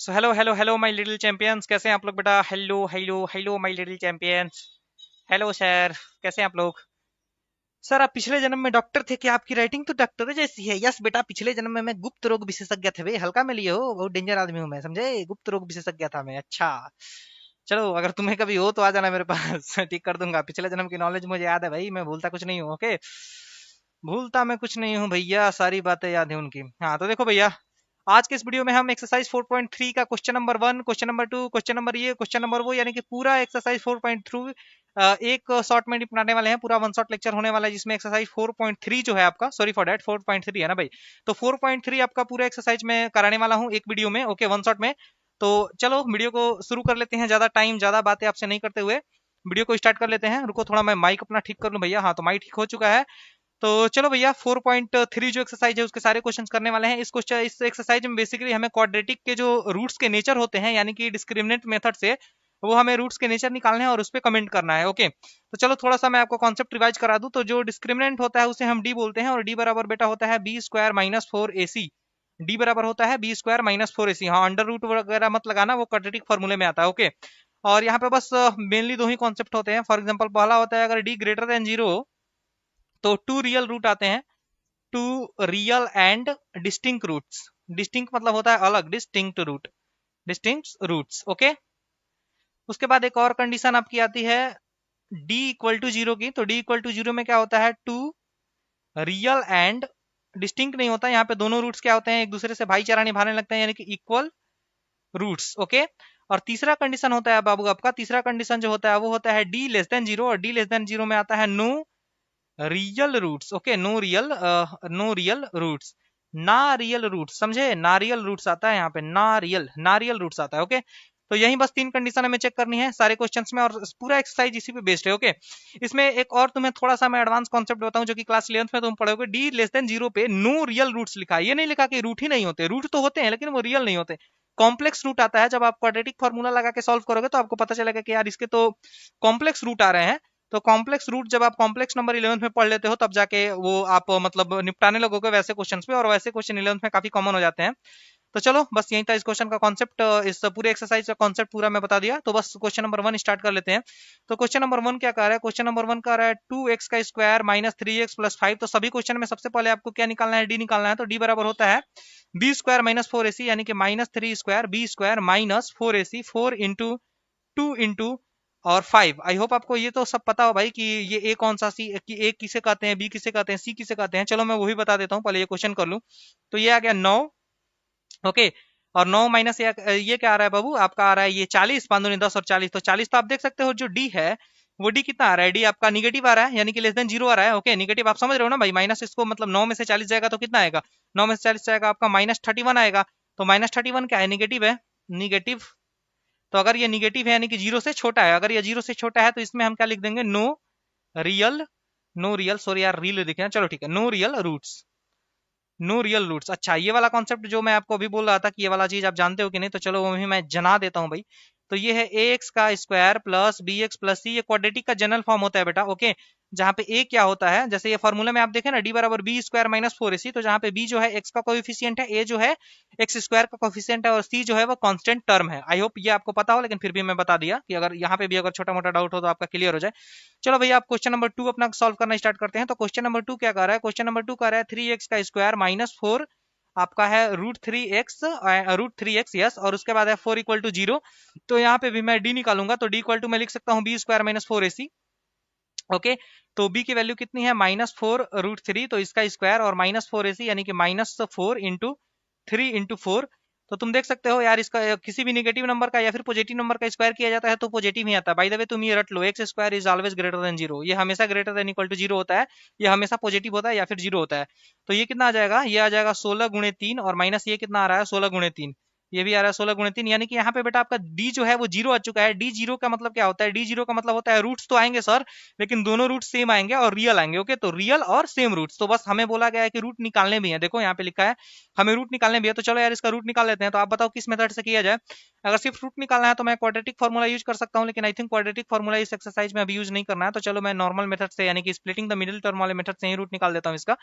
So hello hello hello my little champions, कैसे हैं आप लोग बेटा? Hello hello hello my little champions. Hello sir, कैसे हैं आप लोग? सर आप पिछले जन्म में डॉक्टर थे कि आपकी राइटिंग तो डॉक्टर जैसी है। यस बेटा, पिछले जन्म में मैं गुप्त रोग विशेषज्ञ थे भाई। हल्का में लिए हो, बहुत डेंजर आदमी हूँ मैं, समझे? गुप्त रोग विशेषज्ञ था मैं। अच्छा चलो, अगर तुम्हें कभी हो तो आ जाना मेरे पास ठीक कर दूंगा। पिछले जन्म की नॉलेज मुझे याद है भाई, मैं भूलता कुछ नहीं हूँ। ओके, भूलता मैं कुछ नहीं हूँ भैया, सारी बातें याद है उनकी। हाँ तो देखो भैया, आज के इस वीडियो में हम एक्सरसाइज 4.3 का question number 1, question number 2, question number ये, क्वेश्चन नंबर वो, यानी कि पूरा एक्सरसाइज 4.3 एक शॉर्ट में निपटाने वाले हैं। पूरा वन शॉट लेक्चर होने वाला है जिसमें एक्सरसाइज 4.3 जो है आपका, सॉरी फॉर दैट, 4.3 है ना भाई। तो 4.3 आपका पूरा एक्सरसाइज में कराने वाला हूँ एक वीडियो में, ओके, वन शॉट में। तो चलो वीडियो को शुरू कर लेते हैं, ज्यादा टाइम ज्यादा बातें आपसे नहीं करते हुए वीडियो को स्टार्ट कर लेते हैं। रुको थोड़ा मैं माइक अपना ठीक कर लूं भैया। हाँ तो माइक ठीक हो चुका है। तो चलो भैया, 4.3 जो एक्सरसाइज है उसके सारे क्वेश्चंस करने वाले हैं। इस एक्सरसाइज में बेसिकली हमें क्वाड्रेटिक के जो रूट्स के नेचर होते हैं, यानी कि डिस्क्रिमिनेंट मेथड से वो हमें रूट्स के नेचर निकालने हैं और उस पर कमेंट करना है। ओके, तो चलो थोड़ा सा मैं आपको कॉन्सेप्ट रिवाइज करा दूं। तो जो डिस्क्रिमिनेंट होता है उसे हम डी बोलते हैं, और डी बराबर बेटा होता है B square minus four A C. D बराबर होता है B square minus four A सी। हाँ, अंडर रूट वगैरह मत लगाना, वो क्वाड्रेटिक फॉर्मूले में आता है। ओके, और यहाँ पे बस मेनली दो ही कॉन्सेप्ट होते हैं। फॉर एग्जाम्पल पहला होता है, अगर डी ग्रेटर देन जीरो तो टू रियल रूट आते हैं। Two real and distinct roots. Distinct मतलब होता है अलग, distinct root, distinct roots. Okay, उसके बाद एक और कंडीशन आपकी आती है डी इक्वल टू जीरो की। तो डी इक्वल टू जीरो में क्या होता है, टू रियल एंड डिस्टिंक्ट नहीं होता। यहाँ पे दोनों रूट्स क्या होते हैं, एक दूसरे से भाईचारा निभाने लगते हैं, यानी कि इक्वल रूट्स। ओके, और तीसरा कंडीशन होता है बाबू आपका, तीसरा कंडीशन जो होता है वो होता है डी लेस देन जीरो, और डी लेस देन जीरो में आता है no real roots. Okay, no real, no real roots, ना रियल रूट्स, समझे? नारियल रूट्स आता है यहाँ पे, नारियल, नारियल रूट्स आता है। ओके, तो यही बस तीन कंडीशन हमें चेक करनी है सारे क्वेश्चंस में, और पूरा एक्सरसाइज इसी पे बेस्ड है। ओके, इसमें एक और तुम्हें थोड़ा सा मैं एडवांस कॉन्सेप्ट बताऊं जो कि क्लास 11th में तुम पढ़ोगे। डी लेस देन जीरो पे नो रियल रूट्स लिखा है, ये नहीं लिखा कि रूट ही नहीं होते, रूट तो होते हैं लेकिन वो रियल नहीं होते। कॉम्प्लेक्स रूट आता है, जब आप क्वाड्रेटिक फॉर्मूला लगा के सॉल्व करोगे तो आपको पता चलेगा कि यार इसके तो कॉम्प्लेक्स रूट आ रहे हैं। तो कॉम्प्लेक्स रूट जब आप कॉम्प्लेक्स नंबर 11th में पढ़ लेते हो तब जाके वो आप मतलब निपटाने लगोगे वैसे क्वेश्चंस पे, और वैसे क्वेश्चन 11th में काफी कॉमन हो जाते हैं। तो चलो बस यही था इस क्वेश्चन का कॉन्सेप्ट, इस पूरे एक्सरसाइज का कॉन्सेप्ट पूरा मैं बता दिया। तो बस क्वेश्चन नंबर 1 स्टार्ट कर लेते हैं। तो क्वेश्चन नंबर 1 क्या कह रहा है? क्वेश्चन नंबर 1 कह रहा है 2x का स्क्वायर माइनस 3x प्लस 5। तो सभी क्वेश्चन में सबसे पहले आपको क्या निकालना है, डी निकालना है। तो डी बराबर होता है B square minus four A C, यानी कि minus three square B square minus four A C, four into two into और फाइव। आई होप आपको ये तो सब पता हो भाई कि ये ए कौन सा, सी कि ए किसे कहते हैं, बी किसे कहते हैं, सी किसे कहते हैं। चलो मैं वही बता देता हूँ, पहले ये क्वेश्चन कर लूं। तो ये आ गया 9। ओके, और 9 माइनस ये क्या आ रहा है बाबू आपका? आ रहा है ये 40, 5 दूनी 10 और 40। तो 40 तो आप देख सकते हो जो डी है वो डी कितना आ रहा है, डी आपका निगेटिव आ रहा है, यानी कि लेस देन जीरो आ रहा है। ओके, निगेटिव आप समझ रहे हो ना भाई, माइनस इसको मतलब 9 में से 40 जाएगा तो कितना आएगा, 9 में से 40 जाएगा आपका माइनस 31 आएगा। तो माइनस 31 क्या है, निगेटिव है, निगेटिव। तो अगर ये निगेटिव है यानी कि जीरो से छोटा है, अगर ये जीरो से छोटा है तो इसमें हम क्या लिख देंगे, no real, no real, sorry यार रियल लिखे हैं, चलो ठीक है, no real roots, no real roots. अच्छा, ये वाला कॉन्सेप्ट जो मैं आपको अभी बोल रहा था कि ये वाला चीज आप जानते हो कि नहीं, तो चलो वो भी मैं जना देता हूँ भाई। तो ये है ए एक्स का square plus B X plus C, ये क्वाड्रेटिक का जनरल फॉर्म होता है बेटा। ओके, जहाँ पे ए क्या होता है, जैसे ये फॉर्मूला में आप देखें ना, डी बराबर B square minus four A सी, तो जहाँ पे बी जो है एक्स का कोएफिशिएंट है, ए जो है एक्स स्क्वायर का कोएफिशिएंट है, और सी जो है वो कांस्टेंट टर्म है। आई होप ये आपको पता हो, लेकिन फिर भी मैं बता दिया कि अगर यहाँ पे भी अगर छोटा मोटा डाउट हो तो आपका क्लियर हो जाए। चलो भैया, आप क्वेश्चन नंबर 2 अपना सॉल्व करना स्टार्ट करते हैं। तो क्वेश्चन नंबर 2 क्या कर रहा है? क्वेश्चन नंबर 2 कर रहा है 3x का स्क्वायर माइनस फोर आपका है root three x, root three x, yes, और उसके बाद है फोर इक्वल टू जीरो। तो यहाँ पे भी मैं डी निकालूंगा, तो डी इक्वल टू मैं लिख सकता हूँ B square minus four A C. Okay, तो बी की वैल्यू कितनी है, माइनस फोर रूट थ्री, तो इसका स्क्वायर और माइनस फोर ए सी, यानी कि minus four into three into four. तो तुम देख सकते हो यार, इसका किसी भी नेगेटिव नंबर का या फिर पॉजिटिव नंबर का स्क्वायर किया जाता है तो पॉजिटिव ही आता है। बाय द वे तुम ये रट लो, X square is always greater than zero, ये हमेशा greater than equal to zero होता है, ये हमेशा पॉजिटिव होता है या फिर जीरो होता है। तो ये कितना आ जाएगा, ये आ जाएगा 16 गुणे 3, और माइनस ये कितना आ रहा है 16 गुणे 3, ये भी आ रहा है 16 गुणे 3, यानी कि यहाँ पे बेटा आपका डी जो है वो जीरो आ चुका है। डी जीरो का मतलब क्या होता है, डी जीरो का मतलब होता है रूट्स तो आएंगे सर, लेकिन दोनों रूट सेम आएंगे और रियल आएंगे। ओके, तो रियल और सेम रूट्स, तो बस हमें बोला गया है कि रूट निकालने भी है, देखो यहाँ पे लिखा है हमें रूट निकालने भी है। तो चलो यार इसका रूट निकाल लेते हैं। तो आप बताओ किस मेथड से किया जाए? अगर सिर्फ रूट निकालना है तो मैं क्वाड्रेटिक फॉर्मूला यूज कर सकता हूँ, लेकिन आई थिंक क्वाड्रेटिक फॉर्मूला इस एक्सरसाइज में अभी यूज नहीं करना है। तो चलो मैं नॉर्मल मेथड से, यानी कि स्प्लिटिंग द मिडिल टर्म वाले मेथड से ही रूट निकाल देता हूँ इसका।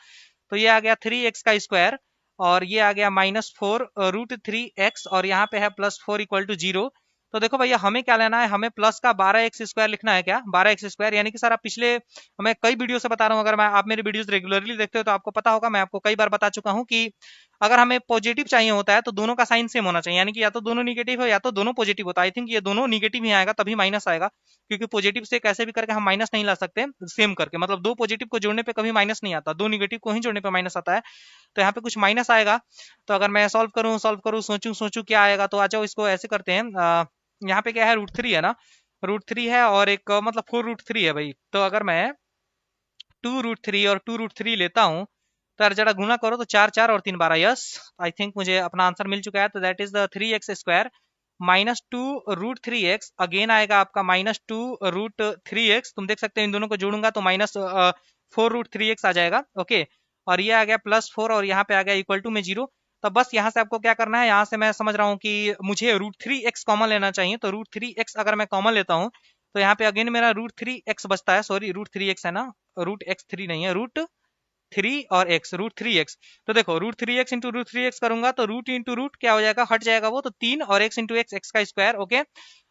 तो ये आ गया 3x का स्क्वायर और ये आ गया -4√3x और यहाँ पे है +4 = 0। तो देखो भैया हमें क्या लेना है, हमें प्लस का 12x² लिखना है। क्या 12x²? यानी कि सर आप पिछले, मैं कई वीडियो से बता रहा हूँ, अगर मैं आप मेरे वीडियोस रेगुलरली देखते हो तो आपको पता होगा, मैं आपको कई बार बता चुका हूँ कि अगर हमें पॉजिटिव चाहिए होता है तो दोनों का साइन सेम होना चाहिए, यानी कि या तो दोनों निगेटिव हो या तो दोनों पॉजिटिव होता है। आई थिंक ये दोनों निगेटिव ही आएगा तभी माइनस आएगा, क्योंकि पॉजिटिव से कैसे भी करके हम माइनस नहीं ला सकते सेम करके, मतलब दो पॉजिटिव को जोड़ने पे कभी माइनस नहीं आता, दो निगेटिव को ही जोड़ने पे माइनस आता है। तो यहाँ पे कुछ माइनस आएगा। तो अगर मैं सॉल्व करूँ सोचूं सोचूं क्या आएगा, तो आ जाओ इसको ऐसे करते हैं। यहाँ पे क्या है, √3 है ना, √3 है और एक मतलब 4√3 है भाई। तो अगर मैं 2√3 और 2√3 लेता हूँ तो यार जरा गुना करो तो 4 4 और 3 12, यस आई थिंक मुझे अपना आंसर मिल चुका है। तो that is the 3x² -2√3x, again आएगा आपका -2√3x। तुम देख सकते हो इन दोनों को जोड़ूंगा तो -4√3x आ जाएगा। ओके, और ये आ गया +4 और यहाँ पे आ गया = में 0। तो बस यहाँ से आपको क्या करना है, यहाँ से मैं समझ रहा हूँ कि मुझे √3x कॉमन लेना चाहिए। तो √3x अगर मैं कॉमन लेता हूँ तो यहाँ पे अगेन मेरा √3x बचता है, सॉरी √3x है ना, √x3 नहीं है, √3 और x, √3x। तो देखो √3x इंटू √3x करूंगा तो रूट इंटू रूट क्या हो जाएगा, हट जाएगा वो, तो 3 और x इंटू x का स्क्वायर। ओके,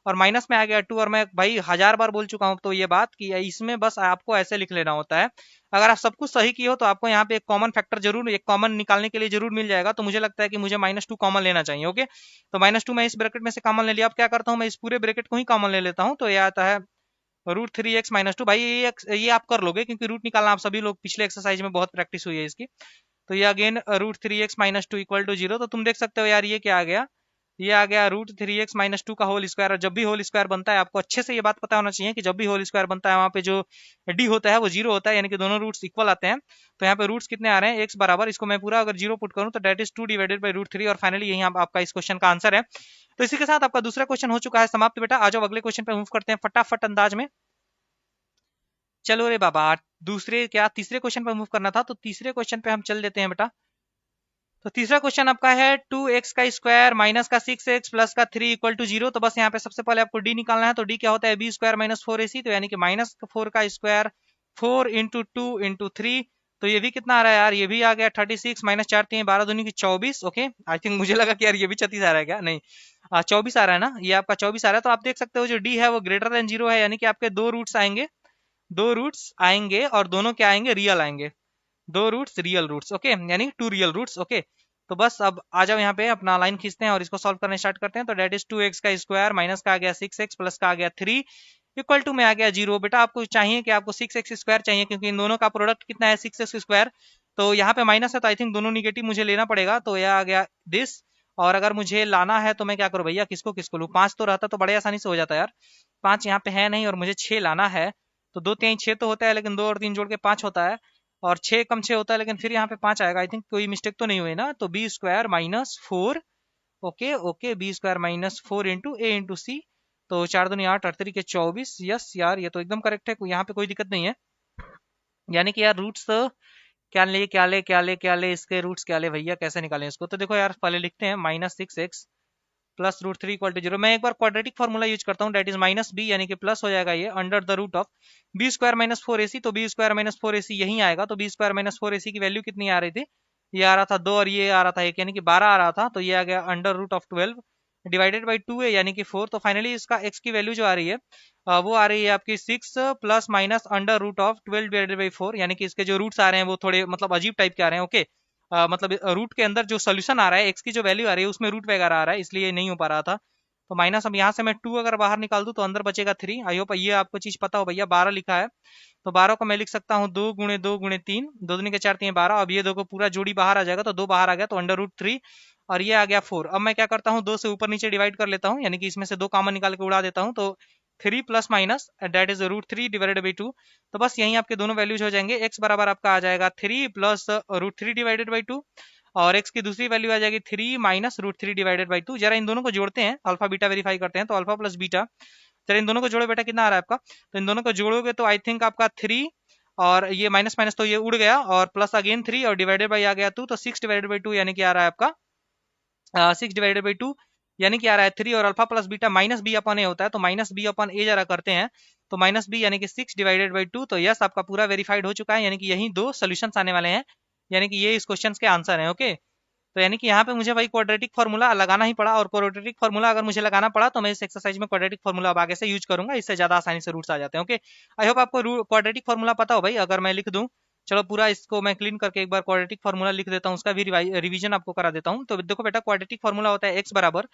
और माइनस में आ गया 2। और मैं भाई 1000 बार बोल चुका हूँ तो ये बात कि इसमें बस आपको ऐसे लिख लेना होता है। अगर आप सब कुछ सही किए हो तो आपको यहाँ पे एक कॉमन फैक्टर जरूर, एक कॉमन निकालने के लिए जरूर मिल जाएगा। तो मुझे लगता है कि मुझे -2 कॉमन लेना चाहिए। ओके, तो -2 मैं इस ब्रैकेट में से कॉमन ले लिया। अब क्या करता हूँ, मैं इस पूरे ब्रैकेट को ही कॉमन ले लेता हूँ। तो ये आता है √3x -2। भाई ये आप कर लोगे क्योंकि रूट निकालना आप सभी लोग पिछले एक्सरसाइज में बहुत प्रैक्टिस हुई है इसकी। तो ये अगेन √3x -2 = 0। तो तुम देख सकते हो यार ये क्या आ गया, ये आ गया √3x -2 का होल स्क्वायर। और जब भी होल स्क्वायर बनता है आपको अच्छे से ये बात पता होना चाहिए कि जब भी होल स्क्वायर बनता है वहां पे जो डी होता है वो 0 होता है, यानी कि दोनों रूट्स इक्वल आते हैं। तो यहाँ पे रूट्स कितने आ रहे हैं, x बराबर, इसको मैं पूरा अगर 0 पुट करूँ तो दैट इज 2 डिवाइडेड बाई √3। और फाइनली यही आपका इस क्वेश्चन का आंसर है। तो इसी के साथ आपका दूसरा क्वेश्चन हो चुका है समाप्त। बेटा आ जाओ अगले क्वेश्चन पे मूव करते हैं फटाफट अंदाज में। चलो रे बाबा, दूसरे क्या तीसरे क्वेश्चन पे मूव करना था, तो तीसरे क्वेश्चन पे हम चल देते हैं बेटा। तो तीसरा क्वेश्चन आपका है 2x का स्क्वायर माइनस का 6x प्लस का 3 = 0। तो बस यहाँ पे सबसे पहले आपको डी निकालना है। तो डी क्या होता है, b² -4ac, तो यानी कि -4 का स्क्वायर 4 × 2 × 3। तो ये भी कितना आ रहा है यार, ये भी आ गया 36 -4 3 12 दूनी की 24। ओके, आई थिंक मुझे लगा कि यार ये भी 36 आ रहा है, क्या नहीं 24 आ रहा है ना, ये आपका 24 आ रहा है। तो आप देख सकते हो जो डी है वो ग्रेटर देन 0 है, यानी कि आपके दो रूट्स आएंगे, दो रूट्स आएंगे और दोनों क्या आएंगे, रियल आएंगे, दो रूट्स रियल रूट्स। ओके, यानी 2 रियल रूट्स। ओके, तो बस अब आ जाओ यहाँ पे अपना लाइन खींचते हैं और इसको सॉल्व करने स्टार्ट करते हैं। तो डेट इज 2x का स्क्वायर माइनस का आ गया 6x प्लस का आ गया 3 = में आ गया 0। बेटा आपको चाहिए कि आपको 6x² चाहिए, क्योंकि इन दोनों का प्रोडक्ट कितना है 6x²। तो यहाँ पे माइनस है तो आई थिंक दोनों निगेटिव मुझे लेना पड़ेगा। तो यह आ गया दिस। और अगर मुझे लाना है तो मैं क्या करूँ भैया, किसको किसको लूँ, 5 तो रहता तो बड़े आसानी से हो जाता यार। 5 यहाँ पे है नहीं और मुझे 6 लाना है। तो 2 3 6 तो होता है, लेकिन 2 और 3 जोड़ के 5 होता है, और 6 कम 6 होता है, लेकिन फिर यहाँ पे 5 आएगा। आई थिंक कोई मिस्टेक तो नहीं हुई ना। तो b² -4, okay okay, b² -4 into a into C. तो 4 दूनी 8 8 तरीके 24। यस यार ये तो एकदम करेक्ट है, यहाँ पे कोई दिक्कत नहीं है। यानी कि यार रूट्स क्या ले क्या ले क्या ले क्या ले, इसके रूट्स क्या ले भैया, कैसे निकालें इसको। तो देखो यार पहले लिखते हैं -6x प्लस √3 = 0। मैं एक बार क्वाड्रेटिक फॉर्मूला यूज करता हूँ, डेट इज -b, यानी कि प्लस हो जाएगा ये under the root of b² -4ac। तो b² -4ac यही आएगा। तो b² -4ac की वैल्यू कितनी आ रही थी, ये आ रहा था 2 और ये आ रहा था 1, यानी कि 12 आ रहा था। तो ये आ गया under root of 12 divided by 2 है, यानी कि 4। तो फाइनली इसका x की वैल्यू जो आ रही है वो आ रही है आपकी 6 plus minus under root of 12 divided by 4। यानी कि इसके जो रूट्स आ रहे हैं वो थोड़े मतलब अजीब टाइप के आ रहे हैं। ओके, मतलब रूट के अंदर जो सोल्यूशन आ रहा है, एक्स की जो वैल्यू आ रही है उसमें रूट वगैरह आ रहा है, इसलिए नहीं हो पा रहा था। तो माइनस अब यहाँ से मैं 2 अगर बाहर निकाल दूं तो अंदर बचेगा 3। आई होप ये आपको चीज पता हो भैया। 12 लिखा है तो 12 को मैं लिख सकता हूँ 2 × 2 × 3, 2 दूनी के 4 3 12। अब ये दो को पूरा जोड़ी बाहर आ जाएगा, तो 2 बाहर आ गया, तो अंडर रूट 3 और ये आ गया 4। अब मैं क्या करता हूँ, 2 से ऊपर नीचे डिवाइड कर लेता हूँ, यानी कि इसमें से 2 कॉमन निकाल के उड़ा देता हूँ। तो 3 plus minus date is √3 divided by 2। तो बस यहीं आपके दोनों वैल्यूज हो जाएंगे। x बराबर आपका आ जाएगा 3 प्लस √3 डिवाइडेड बाई 2, और x की दूसरी वैल्यू आ जाएगी 3 माइनस √3 डिवाइडेड बाई 2। जरा इन दोनों को जोड़ते हैं, अल्फा बीटा वेरीफाई करते हैं। तो अल्फा प्लस बीटा, जरा इन दोनों को जोड़ो बेटा, कितना आ रहा है आपका। तो इन दोनों को जोड़ोगे तो आई थिंक आपका 3 और ये माइनस माइनस तो ये उड़ गया, और प्लस अगेन 3 और डिवाइडेड बाई आ गया 2। तो 6 डिवाइडेड बाई 2 यानी कि आ रहा है आपका 6 डिवाइडेड बाई 2, यानी कि आ रहा है 3। और alpha plus beta minus B अपन ए होता है, तो माइनस बी अपन ए जरा करते हैं। तो माइनस बी यानी कि 6 डिवाइडेड बाई 2। तो यस आपका पूरा वेरीफाइड हो चुका है, यानी कि यही दो सोल्यूशंस आने वाले हैं, यानी कि ये इस क्वेश्चन के आंसर हैं। ओके, तो यानी कि यहाँ पे मुझे भाई क्वाड्रेटिक फार्मूला लगाना ही पड़ा, और क्वाड्रेटिक फार्मूला अगर मुझे लगाना पड़ा तो मैं इस एक्सरसाइज में क्वाड्रेटिक फार्मूला अब आगे से यूज करूंगा, इससे ज्यादा आसानी से रूट्स आ जाते हैं। ओके, आई होप आपको क्वाड्रेटिक फार्मूला पता हो भाई। अगर मैं लिख दूं, चलो पूरा इसको मैं क्लीन करके एक बार क्वाड्रेटिक फार्मूला लिख देता हूँ, उसका भी रिवीजन आपको करा देता हूँ। तो देखो बेटा, क्वाड्रेटिक फार्मूला होता है एक्स बराबर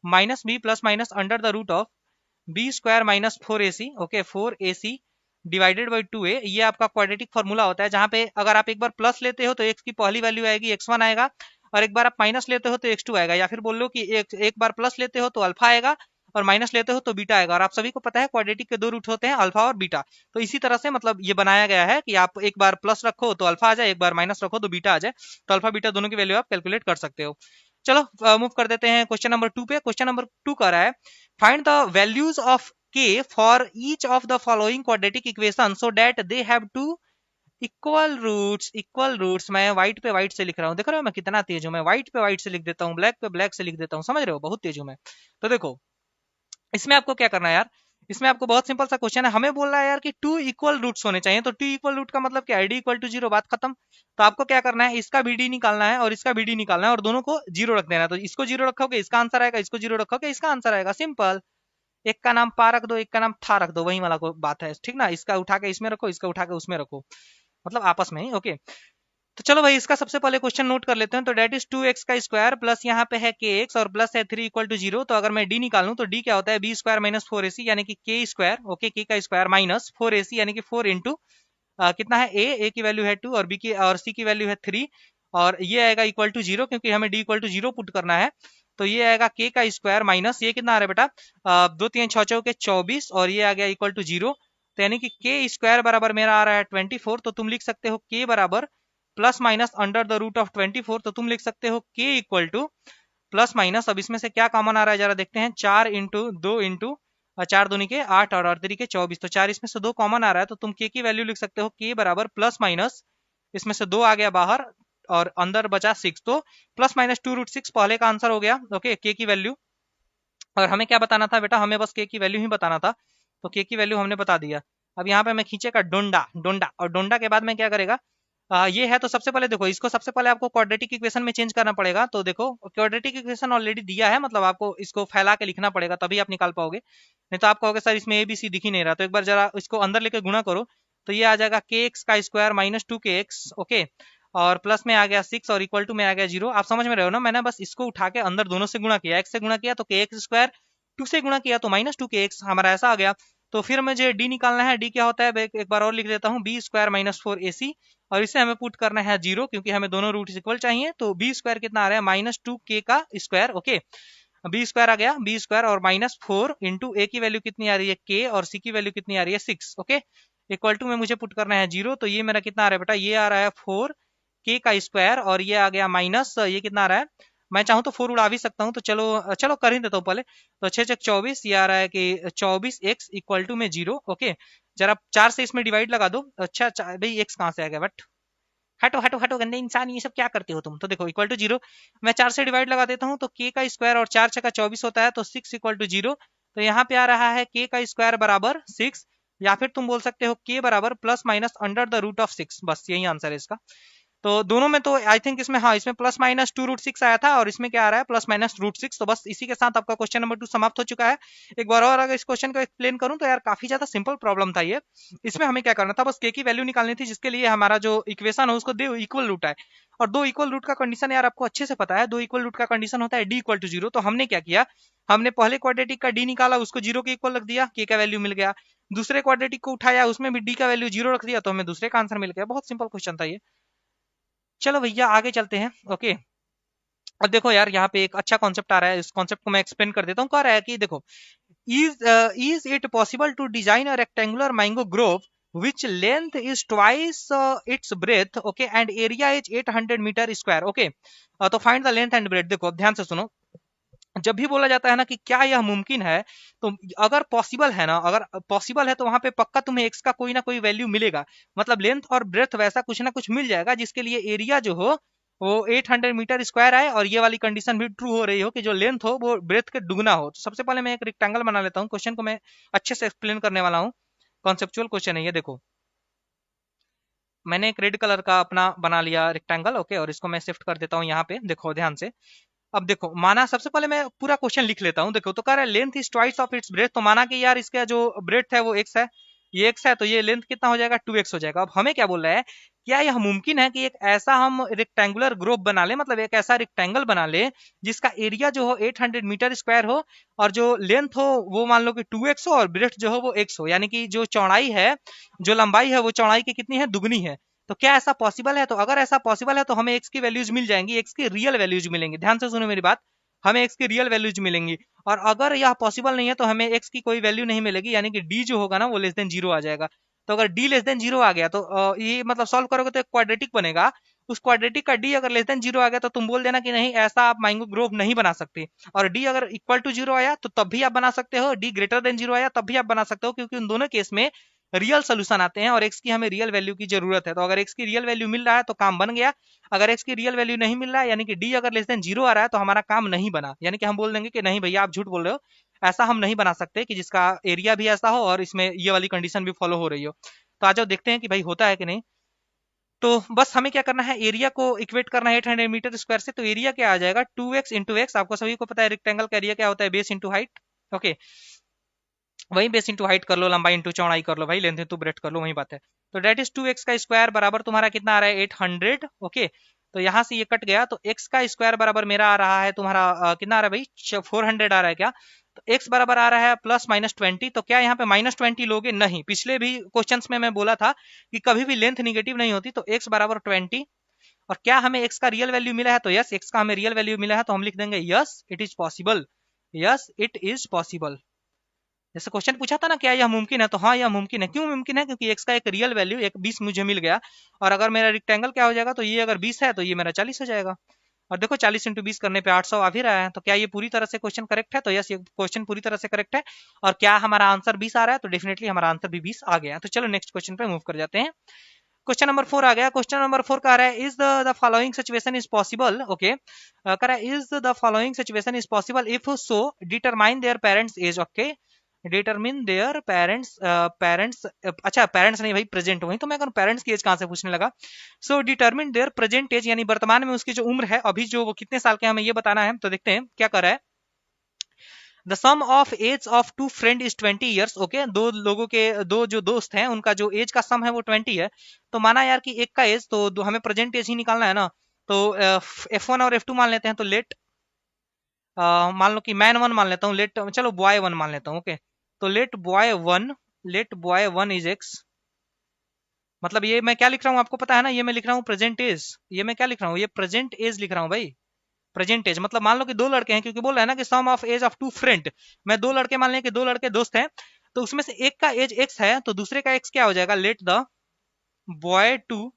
minus B plus minus under the root of B square minus 4ac, okay 4ac divided by 2a। ये आपका क्वाड्रेटिक फार्मूला होता है, जहां पे अगर आप एक बार प्लस लेते हो तो x की पहली वैल्यू आएगी x1 आएगा, और एक बार आप माइनस लेते हो तो x2 आएगा, या फिर बोल लो कि एक बार प्लस लेते हो तो अल्फा आएगा और माइनस लेते हो तो बीटा आएगा। और आप सभी को पता है क्वाड्रेटिक के दो रूट होते हैं, अल्फा और बीटा। तो इसी तरह से मतलब ये बनाया गया है कि आप एक बार प्लस रखो तो अल्फा आ जाए, एक बार माइनस रखो तो बीटा आ जाए। तो अल्फा बीटा दोनों की वैल्यू आप कैलकुलेट कर सकते हो। चलो मूव कर देते हैं क्वेश्चन नंबर 2 पे। क्वेश्चन नंबर 2 कह रहा है find the values of k for each of the following quadratic equation so that they have two equal roots. Equal roots मैं व्हाइट पे व्हाइट से लिख रहा हूँ, देख रहे हो मैं कितना तेज हूँ। मैं व्हाइट पे व्हाइट से लिख देता हूँ, ब्लैक पे ब्लैक से लिख देता हूँ, समझ रहे हो बहुत तेज हूँ मैं। तो देखो इसमें आपको क्या करना है यार, इसमें आपको बहुत सिंपल सा क्वेश्चन है। हमें बोल रहा है यार कि टू इक्वल रूट्स होने चाहिए, तो टू इक्वल रूट का मतलब क्या है, डी इक्वल टू जीरो, बात खत्म। तो आपको क्या करना है, इसका भी डी निकालना है और इसका भी डी निकालना है, और दोनों को जीरो रख देना है। तो इसको जीरो रखोगे इसका आंसर आएगा, इसको जीरो रखोगे इसका आंसर आएगा, सिंपल। एक का नाम पा रख दो, एक का नाम था रख दो, वही वाला बात है, ठीक ना। इसका उठा के इसमें रखो, इसका उठा के उसमें रखो, मतलब आपस में ही। ओके, तो चलो भाई इसका सबसे पहले क्वेश्चन नोट कर लेते हैं। तो डेट इज 2x का स्क्वायर प्लस यहाँ पे है kx और प्लस है 3 इक्वल टू 0। तो अगर मैं d निकालूं तो d क्या होता है, बी स्क्वायर माइनस 4ac यानी कि k स्क्वायर, ओके k का स्क्वायर माइनस 4ac यानी कि 4 इंटू कितना है a की वैल्यू है 2 और b की और c की वैल्यू है 3, और ये आएगा इक्वल टू 0 क्योंकि हमें d इक्वल टू 0 पुट करना है। तो ये आएगा k का स्क्वायर माइनस ये कितना आ रहा है बेटा, 2 3 6 के 24, और ये आ गया इक्वल टू 0। तो यानी कि k स्क्वायर बराबर मेरा आ रहा है 24। तो तुम लिख सकते हो k बराबर plus minus under the root of 24। तो तुम लिख सकते हो k equal two plus minus, अब इसमें से क्या कॉमन आ रहा है जरा देखते हैं, 4 इंटू 2 इंटू 4 दूनी के 8 और 3 के 24, तो 4 इसमें से 2 कॉमन आ रहा है। तो तुम k की वैल्यू लिख सकते हो k बराबर प्लस माइनस, इसमें से 2 आ गया बाहर और अंदर बचा 6, तो प्लस माइनस 2 रूट 6 पहले का आंसर हो गया। ओके, k की वैल्यू, और हमें क्या बताना था बेटा, हमें बस k की वैल्यू ही बताना था। तो k की वैल्यू हमने बता दिया। अब यहाँ पे मैं खींचेगा डोंडा डोंडा, और डोंडा के बाद में क्या करेगा, ये है। तो सबसे पहले देखो इसको, सबसे पहले आपको क्वाड्रेटिक इक्वेशन में चेंज करना पड़ेगा। तो देखो क्वाड्रेटिक इक्वेशन ऑलरेडी दिया है, मतलब आपको इसको फैला के लिखना पड़ेगा तभी आप निकाल पाओगे, नहीं तो आप कहोगे सर इसमें ए बी सी दिख ही नहीं रहा। तो एक बार जरा इसको अंदर लेके गुणा करो, तो ये आ जाएगा के एक्स का स्क्वायर माइनस 2kx, ओके, और प्लस में आ गया 6 और इक्वल टू में आ गया 0। आप समझ में रहे हो ना, मैंने बस इसको उठा के अंदर दोनों से गुणा किया, एक्स से गुणा किया तो के एक्स स्क्वायर, 2 से गुणा किया तो माइनस 2kx, हमारा ऐसा आ गया। तो फिर मुझे डी निकालना है, डी क्या होता है एक बार और लिख देता हूँ, बी स्क्वायर माइनस 4ac, और इसे हमें पुट करना है 0 क्योंकि हमें दोनों रूट इक्वल चाहिए। तो बी स्क्वायर कितना आ रहा है, माइनस 2k का स्क्वायर, ओके, बी स्क्वायर आ गया, बी स्क्वायर और माइनस 4 इंटू ए की वैल्यू कितनी आ रही है k, और सी की वैल्यू कितनी आ रही है 6, ओके, इक्वल टू में मुझे पुट करना है 0। तो ये मेरा कितना आ रहा है बेटा, ये आ रहा है 4k का स्क्वायर, और ये आ गया माइनस ये कितना आ रहा है, मैं चाहूँ तो 4 उड़ा भी सकता हूँ, तो चलो चलो कर ही देता हूँ पहले। तो 6 6 24, ये आ रहा है कि 24x इक्वल टू में 0, ओके। जरा 4 से इसमें डिवाइड लगा दो, अच्छा भाई x कहाँ से आ गया, बट हटो हटो हटो गंदे इंसान, ये सब क्या करते हो तुम। तो देखो इक्वल टू 0, मैं 4 से डिवाइड लगा देता हूँ, तो k का स्क्वायर और 4 6 24 होता है, तो 6 इक्वल टू 0। तो यहाँ पे आ रहा है k का स्क्वायर बराबर 6, या फिर तुम बोल सकते हो k बराबर plus minus under the root of 6, बस यही आंसर है इसका। तो दोनों में तो आई थिंक इसमें, हाँ इसमें प्लस माइनस 2 रूट 6 आया था, और इसमें क्या आ रहा है प्लस माइनस रूट 6। तो बस इसी के साथ आपका क्वेश्चन नंबर 2 समाप्त हो चुका है। एक बार और अगर इस क्वेश्चन को एक्सप्लेन करूं तो यार काफी ज्यादा सिंपल प्रॉब्लम था ये। इसमें हमें क्या करना था, बस k की वैल्यू निकालनी थी, जिसके लिए हमारा जो इक्वेशन है उसको दो इक्वल रूट है, और दो इक्वल रूट का कंडीशन यार आपको अच्छे से पता है, दो इक्वल रूट का कंडीशन होता है डी इक्वल टू 0। तो हमने क्या किया, हमने पहले क्वाड्रेटिक का डी निकाला, उसको 0 के इक्वल रख दिया, k का वैल्यू मिल गया। दूसरे क्वाड्रेटिक को उठाया, उसमें भी डी का वैल्यू 0 रख दिया, तो हमें दूसरे का आंसर मिल गया। बहुत सिंपल क्वेश्चन था ये। चलो भैया आगे चलते हैं। ओके, अब देखो यार यहाँ पे एक अच्छा कॉन्सेप्ट आ रहा है, इस कॉन्सेप्ट को मैं एक्सप्लेन कर देता हूँ। कह रहा है कि देखो is it possible to design a rectangular mango grove which length is twice its breadth, okay, and area is 800 meter square, okay, तो find the length and breadth। देखो ध्यान से सुनो, जब भी बोला जाता है ना कि क्या यह मुमकिन है, तो अगर पॉसिबल है ना, अगर पॉसिबल है तो वहां पे पक्का तुम्हें एक्स का कोई ना कोई वैल्यू मिलेगा, मतलब लेंथ और ब्रेथ वैसा कुछ ना कुछ मिल जाएगा, जिसके लिए एरिया जो हो वो 800 मीटर स्क्वायर आए, और ये वाली कंडीशन भी ट्रू हो रही हो कि जो लेंथ हो वो ब्रेथ के दुगना हो। तो सबसे पहले मैं एक रेक्टेंगल बना लेता हूँ, क्वेश्चन को मैं अच्छे से एक्सप्लेन करने वाला हूँ। कॉन्सेप्चुअल क्वेश्चन है ये, देखो मैंने एक रेड कलर का अपना बना लिया रेक्टेंगल, ओके, और इसको मैं शिफ्ट कर देता हूँ यहाँ पे, देखो ध्यान से। अब देखो, माना सबसे पहले मैं पूरा क्वेश्चन लिख लेता हूँ। देखो तो कह रहा है length is twice of its breath, तो माना कि यार इसका जो ब्रेथ है वो एक्स है, ये एक्स है, तो ये लेंथ कितना हो जाएगा, 2x हो जाएगा। अब हमें क्या बोल रहा है, क्या यह मुमकिन है कि एक ऐसा हम रेक्टेंगुलर ग्रुप बना ले, मतलब एक ऐसा रेक्टेंगल बना ले जिसका एरिया जो हो 800 मीटर स्क्वायर हो, और जो लेंथ हो वो मान लो कि 2x हो, और ब्रेथ जो हो वो x हो, यानी कि जो चौड़ाई है, जो लंबाई है वो चौड़ाई की कितनी है, दुगनी है। तो क्या ऐसा पॉसिबल है? तो अगर ऐसा पॉसिबल है तो हमें एक्स की वैल्यूज मिल जाएंगी, एक्स की रियल वैल्यूज मिलेंगी। ध्यान से सुनो मेरी बात, हमें एक्स की रियल वैल्यूज मिलेंगी। और अगर यह पॉसिबल नहीं है तो हमें एक्स की कोई वैल्यू नहीं मिलेगी, यानी कि डी जो होगा ना वो लेस देन जीरो आ जाएगा। तो अगर डी लेस देन जीरो आ गया तो ये मतलब सॉल्व करोगे तो एक क्वाड्रेटिक बनेगा। उस क्वाड्रेटिक का डी अगर लेस देन जीरो आ गया तो तुम बोल देना कि नहीं, ऐसा आप मैंगो ग्रोव नहीं बना सकते। और डी अगर इक्वल टू जीरो आया तो तब भी आप बना सकते हो, डी ग्रेटर देन जीरो आया तब भी आप बना सकते हो, क्योंकि उन दोनों केस में रियल सोल्यूशन आते हैं और एक्स की हमें रियल वैल्यू की जरूरत है। तो अगर एक्स की रियल वैल्यू मिल रहा है तो काम बन गया, अगर एक्स की रियल वैल्यू नहीं मिल रहा है यानी कि डी अगर लेस देन जीरो आ रहा है तो हमारा काम नहीं बना, यानी कि हम बोल देंगे कि नहीं भैया आप झूठ बोल रहे हो, ऐसा हम नहीं बना सकते कि जिसका एरिया भी ऐसा हो और इसमें ये वाली कंडीशन भी फॉलो हो रही हो। तो आ जाओ देखते हैं कि भाई होता है कि नहीं। तो बस हमें क्या करना है, एरिया को इक्वेट करना है 800 मीटर स्क्वायर से। तो एरिया क्या आ जाएगा, 2x इंटू एक्स। आपको सभी को पता है रेक्टेंगल का एरिया क्या होता है, बेस इंटू हाइट, ओके। वही बेस इंटू हाइट कर लो, लंबाई इंटू चौड़ाई कर लो भाई, लेंथ इंटू ब्रेथ कर लो, वही बात है। तो डेट इज 2x का स्क्वायर बराबर तुम्हारा कितना आ रहा है, 800, ओके। तो यहाँ से ये कट गया, तो x का स्क्वायर बराबर मेरा आ रहा है तुम्हारा कितना आ रहा है भाई, 400 आ रहा है क्या। तो x बराबर आ रहा है प्लस माइनस 20। तो क्या यहाँ पे माइनस 20 लोगे, नहीं। पिछले भी क्वेश्चंस में मैं बोला था कि कभी भी लेंथ निगेटिव नहीं होती। तो x बराबर 20, और क्या हमें x का रियल वैल्यू मिला है, तो यस x का हमें रियल वैल्यू मिला है, तो हम लिख देंगे yes it is possible, yes it is possible. जैसे क्वेश्चन पूछा था ना क्या यह मुमकिन है, तो हाँ यह मुमकिन है। क्यों मुमकिन है, क्योंकि एक्स का एक रियल वैल्यू एक 20 मुझे मिल गया, और अगर मेरा रेक्टेंगल क्या हो जाएगा, तो ये अगर 20 है तो ये मेरा 40 हो जाएगा। और देखो 40 इंटू 20 करने पे 800 आ भी रहा है। तो क्या ये पूरी तरह से क्वेश्चन करेक्ट है, तो यस ये क्वेश्चन पूरी तरह से करेक्ट है। और क्या हमारा आंसर 20 आ रहा है, तो डेफिनेटली हमारा आंसर भी 20 आ गया। तो चलो नेक्स्ट क्वेश्चन पे मूव कर जाते हैं। क्वेश्चन नंबर 4 आ गया। क्वेश्चन नंबर 4 कह रहा है is the following situation is possible, okay. कह रहा है is the following situation is possible if so determine their parents as, okay. Determine their parents, parents, अच्छा पेरेंट्स नहीं भाई, प्रेजेंट। वही तो मैं पेरेंट्स की एज कहां से पूछने लगा। सो डिटरमिन देयर प्रेजेंट एज, यानी वर्तमान में उसकी जो उम्र है अभी जो वो कितने साल के, हमें ये बताना है। तो देखते हैं क्या कर रहा है। The some of age of two friend is 20 years, okay. दो लोगों के, दो जो दोस्त हैं उनका जो एज का सम है वो 20 है। तो माना यार कि एक का एज, तो हमें प्रेजेंट एज ही निकालना है ना। तो F1 और F2 मान लेते हैं। तो लेट मान लो कि मैन वन मान लेता हूँ, लेट चलो बॉय वन मान लेता हूँ, ओके। तो late boy one, late boy one is x. मतलब ये मैं क्या लिख रहा हूँ आपको पता है ना, ये मैं लिख रहा हूँ प्रेजेंट एज। ये मैं क्या लिख रहा हूँ, ये प्रेजेंट एज लिख रहा हूँ भाई। प्रेजेंट एज मतलब मान लो कि दो लड़के हैं, क्योंकि बोल रहा है ना कि sum of age of two friend. मैं दो लड़के मान लें कि दो लड़के दोस्त हैं, तो उसमें से एक का एज एक्स है तो दूसरे का एक्स क्या हो जाएगा, let the boy to,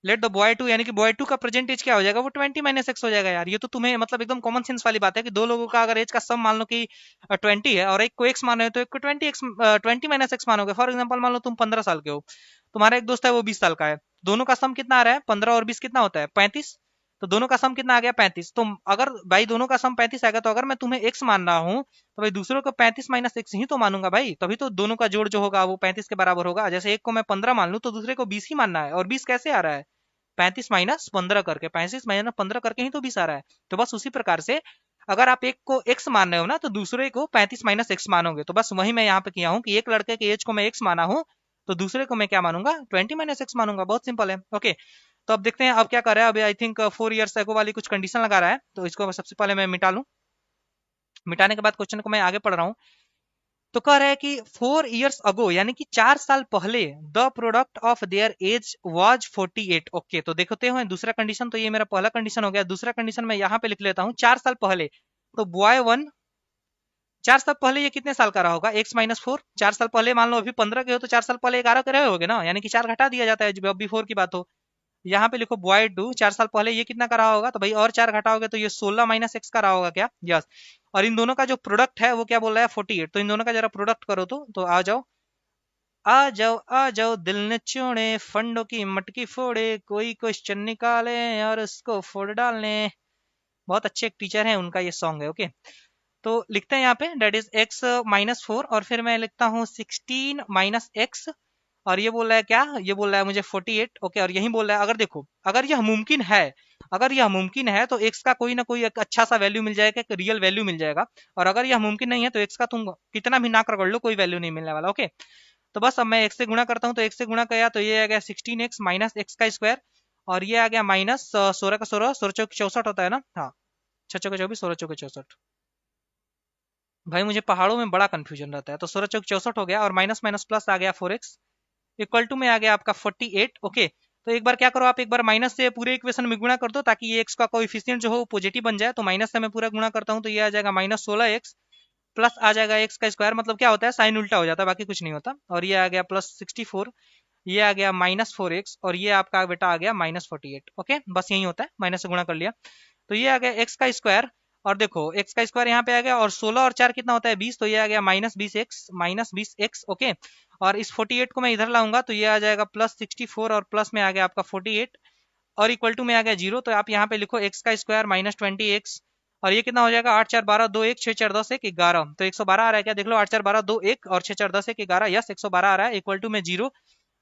let the boy to, यानी कि बॉय टू का प्रेजेंट एज क्या हो जाएगा, वो 20 माइनस एक्स हो जाएगा। यार ये तो तुम्हें मतलब एकदम कॉमन सेंस वाली बात है कि दो लोगों का अगर एज का सम मान लो कि 20 है और एक को एक्स मान रहे हो, तो एक को 20 माइनस एक्स मानोगे। फॉर एग्जाम्पल मान लो तुम 15 साल के हो, तुम्हारा एक दोस्त है वो 20 साल का है, दोनों का सम कितना आ रहा है, 15 और 20 कितना होता है, 35। तो दोनों का सम कितना आ गया, 35। तो अगर भाई दोनों का सम 35 आएगा, तो अगर मैं तुम्हें एक्स मान रहा हूँ तो भाई दूसरों को 35 माइनस एक्स ही तो मानूंगा भाई, तभी तो दोनों का जोड़ जो होगा वो 35 के बराबर होगा। जैसे एक को मैं 15 मान लूं तो दूसरे को 20 ही मानना है, और 20 कैसे आ रहा है, 35 - 15 करके, 35 - 15 करके ही तो 20 आ रहा है। तो बस उसी प्रकार से अगर आप एक को x मान रहे हो ना, तो दूसरे को 35 माइनस एक्स मानोगे। तो बस वही मैं यहाँ पे किया हूँ कि एक लड़के के एज को मैं x माना हूँ, तो दूसरे को मैं क्या मानूंगा, 20 माइनस एक्स मानूंगा। बहुत सिंपल है, ओके। तो अब देखते हैं अब क्या कर रहा है। अभी आई थिंक 4 ईयर्स एगो वाली कुछ कंडीशन लगा रहा है, तो इसको सबसे पहले मैं मिटा लूं। मिटाने के बाद क्वेश्चन को मैं आगे पढ़ रहा हूँ। तो कह रहा है कि 4 ईयर्स अगो, यानी कि 4 साल पहले, the product of their as was 48, okay. तो देखते हुए दूसरा कंडीशन, तो ये मेरा पहला कंडीशन हो गया। दूसरा कंडीशन मैं यहाँ पे लिख लेता हूँ 4 साल पहले। तो बॉय वन 4 साल पहले ये कितने साल का रहा होगा, x - 4। 4 साल पहले मान लो अभी 15 के हो, तो 4 साल पहले 11 के रहे होगे ना, यानी कि 4 घटा दिया जाता है जब बिफोर की बात हो। यहाँ पे लिखो बॉय टू 4 साल पहले ये कितना का रहा होगा, तो भाई और 4 घटाओगे तो ये 16 माइनस एक्स का रहा होगा क्या, यस। और इन दोनों का जो प्रोडक्ट है वो क्या बोल रहा है, 48। तो इन दोनों का जरा प्रोडक्ट करो, तो आ जाओ, आ जाओ आ जाओ, दिल ने चोड़े फंडों की मटकी फोड़े, कोई क्वेश्चन निकाले और उसको फोड़ डालने। बहुत अच्छे एक टीचर हैं, उनका ये सॉन्ग है, ओके। तो लिखते हैं यहाँ पे डेट इज x - 4, और फिर मैं लिखता हूँ 16 - x, और ये बोल रहा है क्या, ये बोल रहा है मुझे 48। ओके, और यही बोल रहा है अगर देखो अगर यह मुमकिन है, अगर यह मुमकिन है तो x का कोई ना कोई एक अच्छा सा वैल्यू मिल जाएगा, एक रियल वैल्यू मिल जाएगा। और अगर यह मुमकिन नहीं है तो x का तुम कितना भी नाक रगड़ लो कोई वैल्यू नहीं मिलने वाला। ओके, तो बस अब मैं x से गुणा करता हूँ, तो x से गुणा किया तो ये आ गया 16x माइनस एक्स का स्क्वायर, और ये आ गया माइनस 16 का 16, 16 चौक 64 होता है ना, हाँ 6 चौके 24, 16 चौके 64। भाई मुझे पहाड़ों में बड़ा कंफ्यूजन रहता है, तो 16 चौक 64 हो गया, और माइनस माइनस प्लस आ गया 4x इक्वल टू में आ गया आपका 48। ओके, तो एक बार क्या करो आप, एक बार माइनस से पूरे इक्वेशन में गुणा कर दो ताकि ये एक्स का कोएफिशिएंट जो हो पॉजिटिव बन जाए। तो माइनस से मैं पूरा गुणा करता हूँ तो ये आ जाएगा माइनस 16x प्लस आ जाएगा एक्स का स्क्वायर, मतलब क्या होता है साइन उल्टा हो जाता है, बाकी कुछ नहीं होता। और ये आ गया प्लस 64, ये आ गया माइनस 4x, और ये आपका बेटा आ गया माइनस 48। ओके, बस यही होता है, माइनस से गुणा कर लिया तो ये आ गया एक्स का स्क्वायर। और देखो एक्स का स्क्वायर यहाँ पे आ गया, और 16 और 4 कितना होता है 20, तो ये आ गया minus 20x, minus 20x। Okay, और इस 48 को मैं इधर लाऊंगा तो ये आ जाएगा प्लस 64, और प्लस में आ गया आपका 48, और इक्वल टू में आ गया 0। तो आप यहाँ पे लिखो एक्स का स्क्वायर माइनस 20x, और ये कितना हो जाएगा 8 4 12 2 1 6 4 10 1 11, तो 112 आ रहा है क्या, देख लो 8 4 12 2 1 और 6 4 10 1 11, यस 112 आ रहा है इक्वल टू में 0।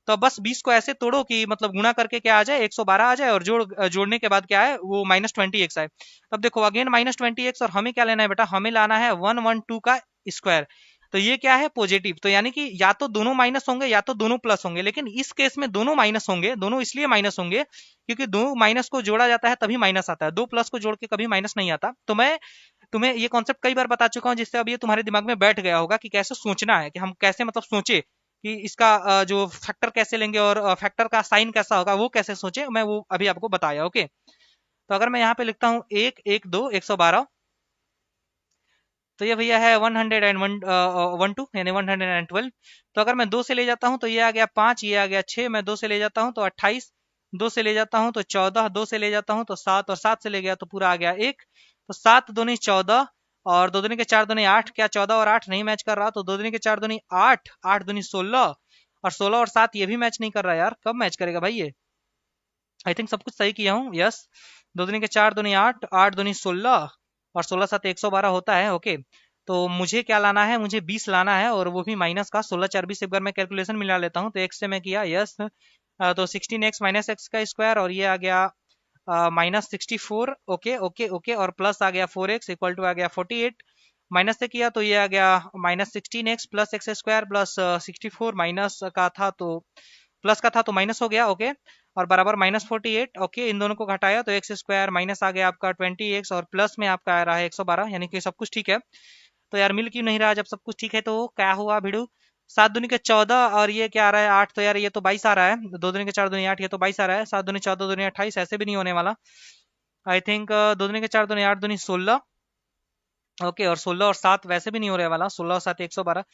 तो बस 20 को ऐसे तोड़ो कि मतलब गुणा करके क्या आ जाए 112 आ जाए, और जोड़ने के बाद क्या है वो माइनस 20x आए। तब देखो अगेन माइनस 20x, और हमें क्या लेना है बेटा, हमें लाना है 112 का स्क्वायर। तो ये क्या है पॉजिटिव, तो यानी कि या तो दोनों माइनस होंगे या तो दोनों प्लस होंगे, लेकिन इस केस में दोनों माइनस होंगे। दोनों इसलिए माइनस होंगे क्योंकि दो माइनस को जोड़ा जाता है तभी माइनस आता है, दो प्लस को जोड़ के कभी माइनस नहीं आता। तो मैं तुम्हें ये कॉन्सेप्ट कई बार बता चुका हूँ, जिससे अब ये तुम्हारे दिमाग में बैठ गया होगा कि कैसे सोचना है, कि हम कैसे मतलब सोचे कि इसका जो फैक्टर कैसे लेंगे और फैक्टर का साइन कैसा होगा वो कैसे सोचे, मैं वो अभी आपको बताया। ओके, तो अगर मैं यहाँ पे लिखता हूँ 1 1 2 112, तो ये भैया है 112 यानी 112। तो अगर मैं 2 से ले जाता हूँ तो ये आ गया 5, ये आ गया 6, मैं 2 से ले जाता हूँ तो 28, 2 से ले जाता हूँ तो 14, 2 से ले जाता हूँ तो 7, और 7 से ले गया तो पूरा आ गया 1। तो 7 दूनी 14, और 2 दूनी के 4 दूनी 8, क्या 14 और 8 नहीं मैच कर रहा, तो 2 दूनी के 4 दूनी 8, 8 दूनी 16, और 16 और 7 ये भी मैच नहीं कर रहा यार, कब मैच करेगा भाई ये। आई थिंक सब कुछ सही किया हूँ, यस। 2 दूनी के 4 दूनी 8, 8 दूनी 16, और 16 7 112 होता है। ओके, तो मुझे क्या लाना है, मुझे 20 लाना है, और वो भी माइनस का 16 4 20। एक बार मैं कैलकुलेशन मिला लेता हूँ, तो एक्स से मैं किया यस, तो 16x माइनस एक्स का स्क्वायर, और ये आ गया माइनस 64। ओके ओके ओके, और प्लस आ गया 4x इक्वल टू आ गया 48। माइनस से किया तो ये आ गया minus 16x plus x square plus 64, minus का था तो प्लस का था तो माइनस हो गया। ओके, और बराबर माइनस 48। ओके, इन दोनों को घटाया तो एक्स स्क्वायर माइनस आ गया आपका 20x, और प्लस में आपका आ रहा है 112, यानी कि सब कुछ ठीक है। तो यार मिल क्यों नहीं रहा, जब सब कुछ ठीक है तो क्या हुआ भिड़ू। 7 दूनी के 14, और ये क्या आ रहा है 8, तो यार ये तो 22 आ रहा है। 2 दूनी के 4 दूनी 8, ये तो 22 आ रहा है। 7 दूनी 14 दूनी 28, ऐसे भी नहीं होने वाला। आई थिंक 2 दूनी के 4 दूनी 8 दूनी 16। ओके, और 16 और 7 वैसे भी नहीं हो रहे वाला, 16 और 7 112।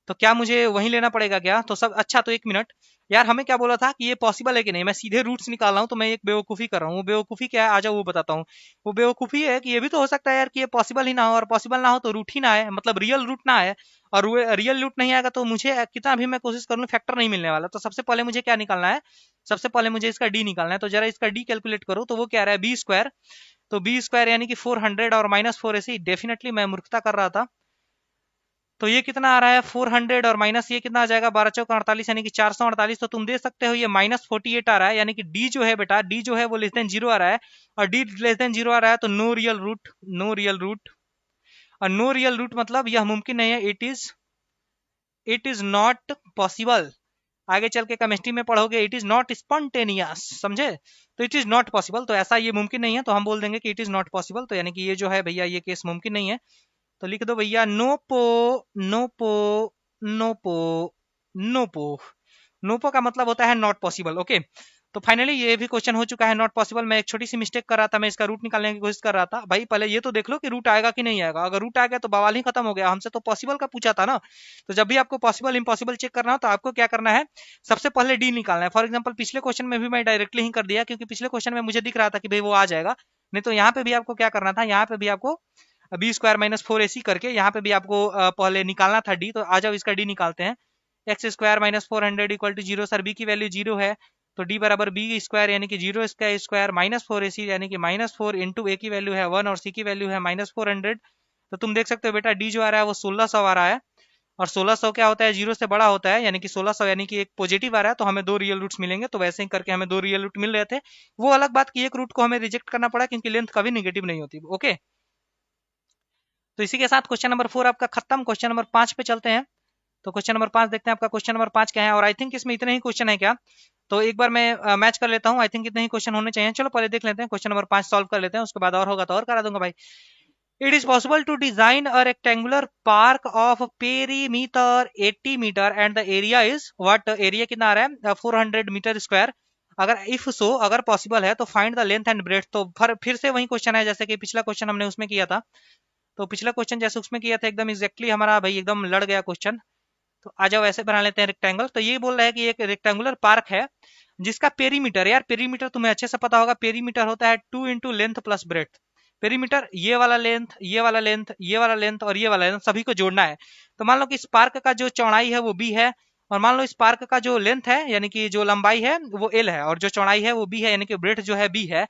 तो क्या मुझे वहीं लेना पड़ेगा क्या, तो सब अच्छा। तो एक मिनट यार, हमें क्या बोला था कि ये पॉसिबल है कि नहीं, मैं सीधे रूट्स निकाल रहा हूँ, तो मैं एक बेवकूफ़ी कर रहा हूँ। वो बेवकूफ़ी क्या है आ जाओ वो बताता हूँ। वो बेवकूफ़ी है कि ये भी तो हो सकता है यार कि ये पॉसिबल ही ना हो, और पॉसिबल ना हो तो रूट ही ना आए, मतलब रियल रूट ना आए। और वो रियल रूट नहीं आएगा तो मुझे कितना भी मैं कोशिश कर लूँ फैक्टर नहीं मिलने वाला। तो सबसे पहले मुझे क्या निकालना है, सबसे पहले मुझे इसका डी निकालना है। तो जरा इसका डी कैलकुलेट करो, तो वो क्या रहा है बी स्क्वायर। तो बी स्क्वायर यानी कि 400 और माइनस 4 ऐसी डेफिनेटली मैं मूर्खता कर रहा था। तो ये कितना आ रहा है 400, और माइनस ये कितना आ जाएगा 12 चौक 48, यानी कि 448। तो तुम दे सकते हो ये माइनस 48 आ रहा है, यानी कि डी जो है बेटा, डी जो है वो लेस देन जीरो आ रहा है, और डी लेस देन जीरो आ रहा है तो no real root, no real root. और नो रियल रूट मतलब यह मुमकिन नहीं है, इट इज नॉट पॉसिबल। आगे चल के केमिस्ट्री में पढ़ोगे इट इज नॉट स्पॉन्टेनियस, समझे। तो इट इज नॉट पॉसिबल, तो ऐसा ये मुमकिन नहीं है, तो हम बोल देंगे कि इट इज नॉट पॉसिबल। तो यानी कि ये जो है भैया ये केस मुमकिन नहीं है। तो लिख दो भैया नोपो, नोपो, नोपो, नोपो। नोपो का मतलब होता है नॉट पॉसिबल। ओके, तो फाइनली ये भी क्वेश्चन हो चुका है नॉट पॉसिबल। मैं एक छोटी सी मिस्टेक कर रहा था, मैं इसका रूट निकालने की कोशिश कर रहा था। भाई पहले ये तो देख लो कि रूट आएगा कि नहीं आएगा, अगर रूट आ गया तो बवाल ही खत्म हो गया। हमसे तो पॉसिबल का पूछा था ना। तो जब भी आपको पॉसिबल इम्पॉसिबल चेक करना हो तो आपको क्या करना है, सबसे पहले डी निकालना है। फॉर एग्जाम्पल पिछले क्वेश्चन में भी मैं डायरेक्टली ही कर दिया, क्योंकि पिछले क्वेश्चन में मुझे दिख रहा था कि भाई वो आ जाएगा। नहीं तो यहाँ पे भी आपको क्या करना था, यहाँ पे भी आपको बी स्क्वायर माइनस 4 AC करके यहाँ पे भी आपको पहले निकालना था डी। तो आ जाओ इसका डी निकालते हैं। X square minus 400 equal to zero, sir B की वैल्यू जीरो है, तो डी बराबर बी स्क्वायर यानी कि जीरो इसका स्क्वायर माइनस 4 AC यानी कि माइनस 4 इंटू ए की वैल्यू है 1 और सी की वैल्यू है माइनस 400। तो तुम देख सकते हो बेटा डी जो आ रहा है वो 1600 आ रहा है, और 1600 क्या होता है, 0 से बड़ा होता है, यानी कि 1600 यानी कि एक पॉजिटिव आ रहा है तो हमें 2 रियल रूट्स मिलेंगे। तो वैसे ही करके हमें 2 रियल रूट मिल रहे थे। वो अलग बात कि एक रूट को हमें रिजेक्ट करना पड़ा क्योंकि लेंथ कभी निगेटिव नहीं होती। ओके, तो इसी के साथ क्वेश्चन नंबर 4 आपका खत्म। क्वेश्चन नंबर 5 पे चलते हैं। तो क्वेश्चन नंबर 5 देखते हैं आपका क्वेश्चन नंबर 5 क्या है। और आई थिंक इसमें इतने ही क्वेश्चन है क्या, तो एक बार मैं मैच कर लेता हूँ। आई थिंक इतने ही क्वेश्चन होने चाहिए। चलो पहले देख लेते हैं, क्वेश्चन नंबर 5 सॉल्व कर लेते हैं, उसके बाद और होगा तो और करा दूंगा भाई। It is possible to design a rectangular park of perimeter 80 meter and the area is what? area कितना आ रहा है, 400 मीटर स्क्वायर। अगर इफ सो, अगर पॉसिबल है तो find the length and breadth. तो फिर से वही क्वेश्चन है जैसे कि पिछला क्वेश्चन हमने उसमें किया था। तो पिछला क्वेश्चन जैसे उसमें किया था एकदम एग्जैक्टली हमारा भाई एकदम लड़ गया क्वेश्चन। तो आ जाओ ऐसे बना लेते हैं रेक्टेंगल। तो ये बोल रहा है कि एक रेक्टेंगुलर पार्क है जिसका पेरीमीटर, यार पेरीमीटर तुम्हें अच्छे से पता होगा, पेरीमीटर होता है 2 into length plus breadth. Perimeter ये वाला लेंथ, ये वाला लेंथ, ये वाला लेंथ और ये वाला लेंथ सभी को जोड़ना है। तो मान लो कि इस पार्क का जो चौड़ाई है वो बी है, और मान लो इस पार्क का जो लेंथ है यानी कि जो लंबाई है वो एल है, और जो चौड़ाई है वो बी है, यानी कि ब्रेथ जो है बी है।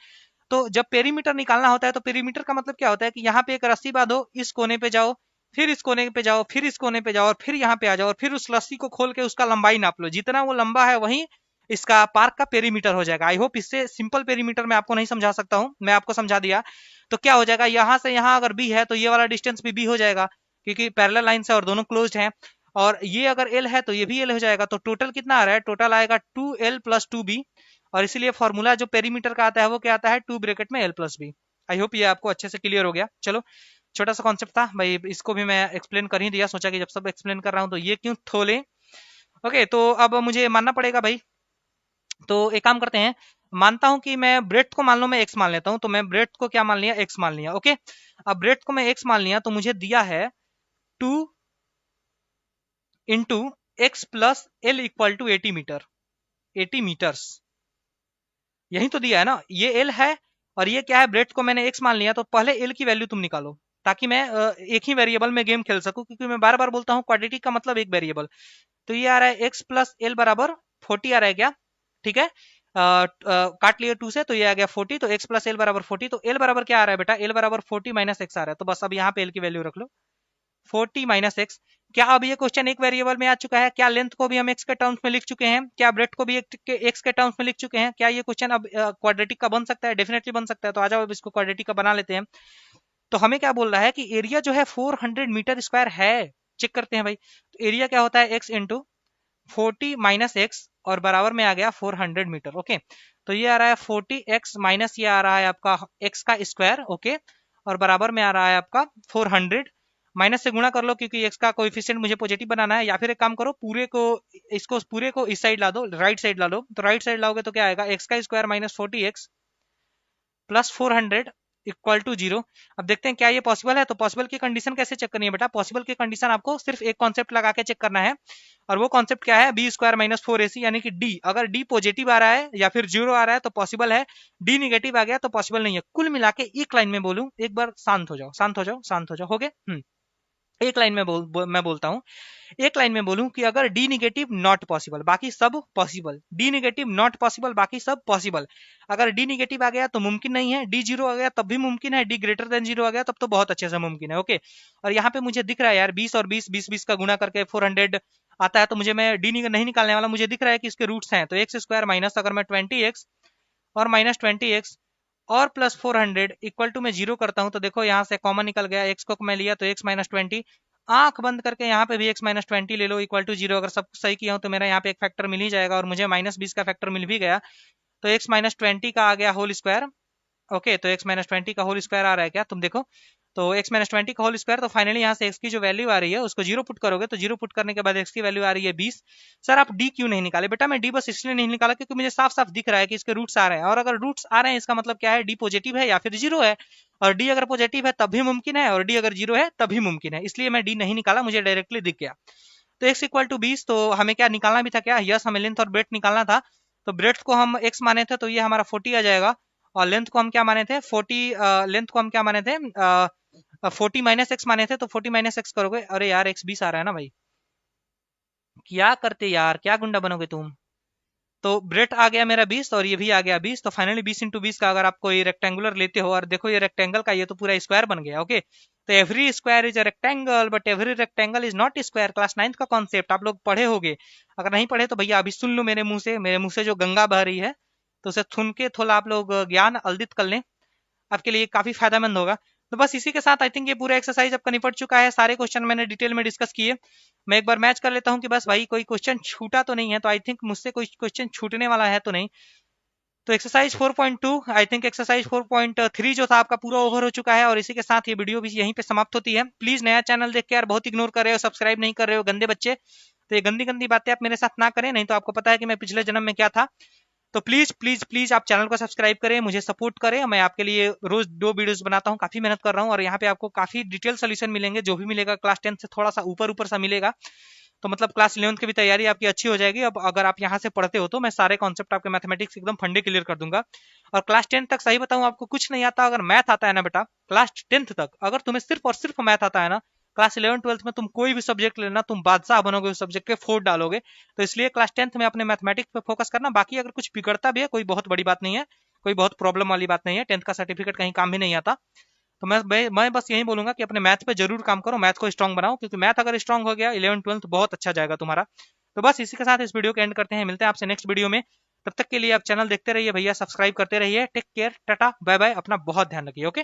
तो जब पेरीमीटर निकालना होता है तो पेरीमीटर का मतलब क्या होता है कि यहाँ पे एक रस्सी बांधो, इस कोने पे जाओ, फिर इस कोने पे जाओ, फिर इस कोने पे जाओ, और फिर यहाँ पे आ जाओ, और फिर उस रस्सी को खोल के उसका लंबाई नाप लो, जितना वो लंबा है वही इसका पार्क का पेरीमीटर हो जाएगा। आई होप इससे सिंपल पेरीमीटर मैं आपको नहीं समझा सकता हूँ, मैं आपको समझा दिया। तो क्या हो जाएगा, यहाँ से यहाँ अगर बी है तो ये वाला डिस्टेंस भी बी हो जाएगा क्योंकि पैरेलल लाइन से और दोनों क्लोज्ड हैं। और ये अगर एल है तो ये भी एल हो जाएगा। तो टोटल कितना आ रहा है, टोटल आएगा 2l प्लस 2b। और इसीलिए फॉर्मूला जो पेरीमीटर का आता है वो क्या आता है, 2 ब्रैकेट में l plus B. I hope ये आपको अच्छे से क्लियर हो गया। चलो छोटा सा कॉन्सेप्ट था भाई, इसको भी मैं एक्सप्लेन कर ही दिया, सोचा कि जब सब एक्सप्लेन कर रहा हूं तो ये क्यों थोले। ओके, तो अब मुझे मानना पड़ेगा भाई। तो एक काम करते हैं, मानता हूं कि मैं ब्रेथ को मान लो मैं एक्स मान लेता हूं। तो मैं ब्रेथ को क्या मान लिया, एक्स मान लिया। ओके, अब ब्रेथ को मैं एक्स मान लिया तो मुझे दिया है 2 into x plus L equal to 80 metre, 80 metres, यही तो दिया है ना, ये एल है और ये क्या है, ब्रेथ को मैंने एक्स मान लिया। तो पहले एल की वैल्यू तुम निकालो ताकि मैं एक ही वेरिएबल में गेम खेल सकूं, क्योंकि मैं बार बार बोलता हूँ क्वाड्रेटिक का मतलब एक वेरिएबल। तो ये आ रहा है एक्स प्लस एल बराबर 40 आ रहा है क्या, ठीक है। काट लिए 2 से तो ये आ गया 40। तो एक्स प्लस एल बराबर 40। तो एल बराबर क्या आ रहा है बेटा, एल बराबर 40 माइनस एक्स आ रहा है। तो बस अब यहाँ पे एल की वैल्यू रख लो 40 माइनस एक्स। क्या अब ये क्वेश्चन एक वेरिएबल में आ चुका है, क्या लेंथ को भी हम एक्स के टर्म्स में लिख चुके हैं, क्या ब्रेथ को भी एक्स के टर्म्स में लिख चुके हैं, क्या ये क्वेश्चन अब क्वाड्रेटिक का बन सकता है, डेफिनेटली बन सकता है। तो आ जाओ अब इसको क्वाड्रेटिक का बना लेते हैं। तो हमें क्या बोल रहा है कि एरिया जो है 400 मीटर स्क्वायर है। चेक करते हैं भाई, तो एरिया क्या होता है, एक्स इंटू 40 माइनस एक्स और बराबर में आ गया 400 मीटर। ओके, तो ये आ रहा है 40 एक्स माइनस ये आ रहा है आपका एक्स का स्क्वायर। ओके, और बराबर में आ रहा है आपका 400, माइनस से गुणा कर लो क्योंकि एक्स का कोएफिशिएंट मुझे पॉजिटिव बनाना है। या फिर एक काम करो, पूरे को इसको पूरे को इस साइड ला दो, राइट साइड ला लो। तो राइट साइड लाओगे तो क्या आएगा, एक्स का square minus 40 x plus 400 equal to 0। अब देखते हैं क्या ये पॉसिबल है। तो पॉसिबल की कंडीशन कैसे चेक करनी है बेटा, पॉसिबल की कंडीशन आपको सिर्फ एक कॉन्सेप्ट लगा के चेक करना है, और वो कॉन्सेप्ट क्या है, बी स्क्वायर माइनस 4ac, यानी कि डी अगर डी पॉजिटिव आ रहा है या फिर 0 आ रहा है तो पॉसिबल है, डी निगेटिव आ गया तो पॉसिबल नहीं है। कुल मिला के एक लाइन में बोलूं, एक बार शांत हो जाओ, शांत हो जाओ, शांत हो जाओ, हो गए। एक लाइन में मैं बोलता हूं, एक लाइन में बोलूं कि अगर डी निगेटिव नॉट पॉसिबल बाकी सब possible, D negative not possible बाकी सब पॉसिबल। अगर डी निगेटिव आ गया तो मुमकिन नहीं है, डी जीरो आ गया तब भी मुमकिन है, डी ग्रेटर देन जीरो आ गया तब तो बहुत अच्छे से मुमकिन है। ओके, और यहाँ पे मुझे दिख रहा है यार 20 और 20 20 20 का गुणा करके 400 आता है। तो मुझे मैं डी नहीं निकालने वाला, मुझे दिख रहा है कि इसके रूट्स हैं। तो एक्स स्क्वायर माइनस अगर मैं 20x और माइनस 20x और प्लस 400 इक्वल टू मैं जीरो करता हूं तो देखो यहाँ से कॉमन निकल गया, एक्स को मैं लिया तो एक्स माइनस 20, आंख बंद करके यहाँ पे भी एक्स माइनस 20 ले लो इक्वल टू जीरो। अगर सब सही किया हूं तो मेरा यहाँ पे एक फैक्टर मिल ही जाएगा, और मुझे माइनस 20 का फैक्टर मिल भी गया। तो एक्स माइनस 20 का आ गया होल स्क्वायर। ओके, तो एक्स माइनस 20 का होल स्क्वायर आ रहा है क्या, तुम देखो। तो एक्स माइनस 20 का होल स्क्वायर, तो फाइनली यहाँ से एक्स की जो वैल्यू आ रही है उसको जीरो पुट करोगे तो जीरो पुट करने के बाद एक्स की वैल्यू आ रही है 20। सर आप डी क्यों नहीं निकाले, बेटा मैं डी बस इसलिए नहीं निकाला क्योंकि मुझे साफ साफ दिख रहा है कि इसके रूट्स आ रहे हैं, और अगर रूट्स आ रहे हैं इसका मतलब क्या है, डी पॉजिटिव है या फिर जीरो है, और डी अगर पॉजिटिव है तब भी मुमकिन है, और डी अगर जीरो है तभी मुमकिन है, इसलिए मैं डी नहीं निकाला, मुझे डायरेक्टली दिख गया। तो एक्स इक्वल टू 20, तो हमें क्या निकालना भी था, क्या यस हमें लेंथ और ब्रेथ निकालना था। तो ब्रेथ को हम एक्स माने थे तो ये हमारा 40 आ जाएगा, और लेंथ को हम क्या माने थे 40, लेंथ को हम क्या माने थे 40 माइनस एक्स माने थे। तो 40 माइनस एक्स करोगे, अरे यार एक्स 20 आ रहा है ना भाई, क्या करते यार, क्या गुंडा बनोगे तुम। तो ब्रेथ आ गया मेरा 20 और ये भी आ गया 20। तो फाइनली 20 × 20 का अगर आप कोई रेक्टेंगुलर लेते हो, और देखो ये रेक्टेंगल का ये तो पूरा स्क्वायर बन गया। ओके, तो every square is a rectangle but every rectangle is not square. Class 9th का कॉन्सेप्ट आप लोग पढ़े होगे, अगर नहीं पढ़े तो भैया अभी सुन लो मेरे मुंह से, मेरे मुंह से जो गंगा बह रही है, तो उसे सुन के थोड़ा आप लोग ज्ञान अर्जित कर लें, आपके लिए काफी फायदेमंद होगा। तो बस इसी के साथ आई थिंक ये पूरा एक्सरसाइज आपका निपट चुका है। सारे क्वेश्चन मैंने डिटेल में डिस्कस किए। मैं एक बार मैच कर लेता हूँ कि बस भाई कोई क्वेश्चन छूटा तो नहीं है। तो आई थिंक मुझसे कोई क्वेश्चन छूटने वाला है तो नहीं। तो एक्सरसाइज 4.2 आई थिंक एक्सरसाइज 4.3 जो था आपका पूरा ओवर हो चुका है, और इसी के साथ ये वीडियो भी यहीं पे समाप्त होती है। प्लीज नया चैनल देख के यार बहुत इग्नोर कर रहे हो, सब्सक्राइब नहीं कर रहे हो गंदे बच्चे। तो ये गंदी गंदी बातें आप मेरे साथ ना करें, नहीं तो आपको पता है कि मैं पिछले जन्म में क्या था। तो प्लीज प्लीज प्लीज आप चैनल को सब्सक्राइब करें, मुझे सपोर्ट करें। मैं आपके लिए रोज 2 वीडियोस बनाता हूँ, काफी मेहनत कर रहा हूँ, और यहाँ पे आपको काफी डिटेल सोल्यूशन मिलेंगे। जो भी मिलेगा क्लास 10 से थोड़ा सा ऊपर ऊपर सा मिलेगा। तो मतलब क्लास 11th की भी तैयारी आपकी अच्छी हो जाएगी। अब अगर आप यहाँ से पढ़ते हो तो मैं सारे कॉन्सेप्ट आपके मैथमेटिक्स एकदम फंडे क्लियर कर दूंगा। और क्लास 10 तक सही बताऊं आपको कुछ नहीं आता, अगर मैथ आता है ना बेटा, क्लास 10th तक अगर तुम्हें सिर्फ और सिर्फ मैथ आता है ना, क्लास 11 12th में तुम कोई भी सब्जेक्ट लेना, तुम बादशाह बनोगे उस सब्जेक्ट के, फोड़ डालोगे। तो इसलिए क्लास 10th में अपने मैथमेटिक्स पे फोकस करना। बाकी अगर कुछ बिगड़ता भी है, कोई बहुत बड़ी बात नहीं है, कोई बहुत प्रॉब्लम वाली बात नहीं है। 10th का सर्टिफिकेट कहीं काम भी नहीं आता। तो मैं बस यही बोलूंगा कि अपने मैथ पे जरूर काम करो, मैथ को स्ट्रांग बनाओ, क्योंकि मैथ अगर स्ट्रांग हो गया 11 12th बहुत अच्छा जाएगा तुम्हारा। तो बस इसी के साथ इस वीडियो को एंड करते हैं, मिलते हैं आपसे नेक्स्ट वीडियो में। तब तक के लिए आप चैनल देखते रहिए भैया, सब्सक्राइब करते रहिए। Take care, tata bye bye, अपना बहुत ध्यान रखिए। ओके।